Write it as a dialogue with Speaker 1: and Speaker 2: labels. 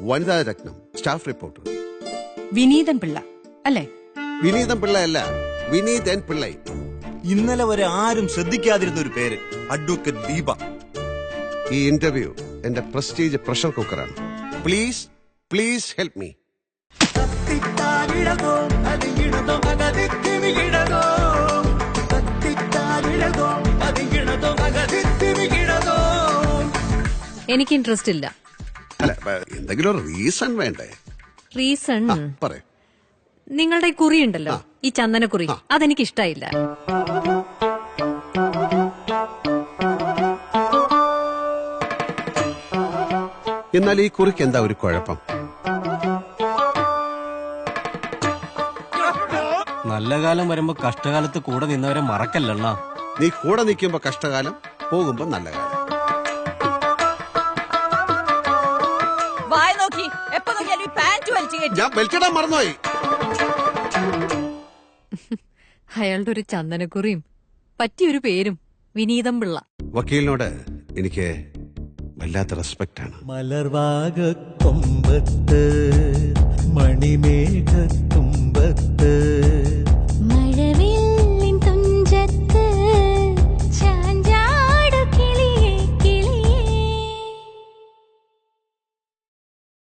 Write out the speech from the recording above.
Speaker 1: വനിതാ രത്നം, staff reporter.
Speaker 2: വിനീതൻ Pillai അല്ലേ?
Speaker 1: വിനീതൻ പിള്ള അല്ല, വിനീതൻ പിള്ളൈ.
Speaker 3: ഇന്നലെ വരെ ആരും ശ്രദ്ധിക്കാതിരുന്ന ഒരു പേര്, അഡ്വക്കേറ്റ് ദീപ.
Speaker 1: ഈ ഇന്റർവ്യൂ എന്റെ പ്രസ്റ്റീജ് പ്രഷർ കുക്കറാണ്. Please please help me.
Speaker 4: എനിക്ക് ഇൻട്രസ്റ്റ് ഇല്ല.
Speaker 1: അല്ല, എന്തെങ്കിലും റീസൺ വേണ്ടേ?
Speaker 4: റീസൺ
Speaker 1: പറയൂ.
Speaker 4: നിങ്ങളുടെ ഈ കുറി ഉണ്ടല്ലോ, ഈ ചന്ദനക്കുറി, അതെനിക്ക് ഇഷ്ടായില്ല.
Speaker 1: എന്നാൽ ഈ കുറിക്ക് എന്താ ഒരു കുഴപ്പം?
Speaker 5: നല്ല കാലം വരുമ്പോ കഷ്ടകാലത്ത് കൂടെ നിന്നവരെ മറക്കല്ലണ്ണ.
Speaker 1: നീ കൂടെ നിൽക്കുമ്പോ കഷ്ടകാലം, പോകുമ്പോ നല്ല കാലം.
Speaker 2: വായ നോക്കി എപ്പോ നോക്കിയാലും ഈ പാന്റ് വലിച്ചു കയറ്റി.
Speaker 1: ഞാൻ ബെൽറ്റിടാൻ മറന്നുപോയി.
Speaker 4: അയാളുടെ ഒരു ചന്ദനക്കുറിയും പറ്റിയൊരു പേരും വിനീതം പിള്ള.
Speaker 1: വക്കീലിനോട് എനിക്ക് വല്ലാത്ത റെസ്പെക്റ്റ് ആണ്.
Speaker 6: മലർവാകക്കൊമ്പത്ത് മണിമേഘത്തുമ്പത്ത്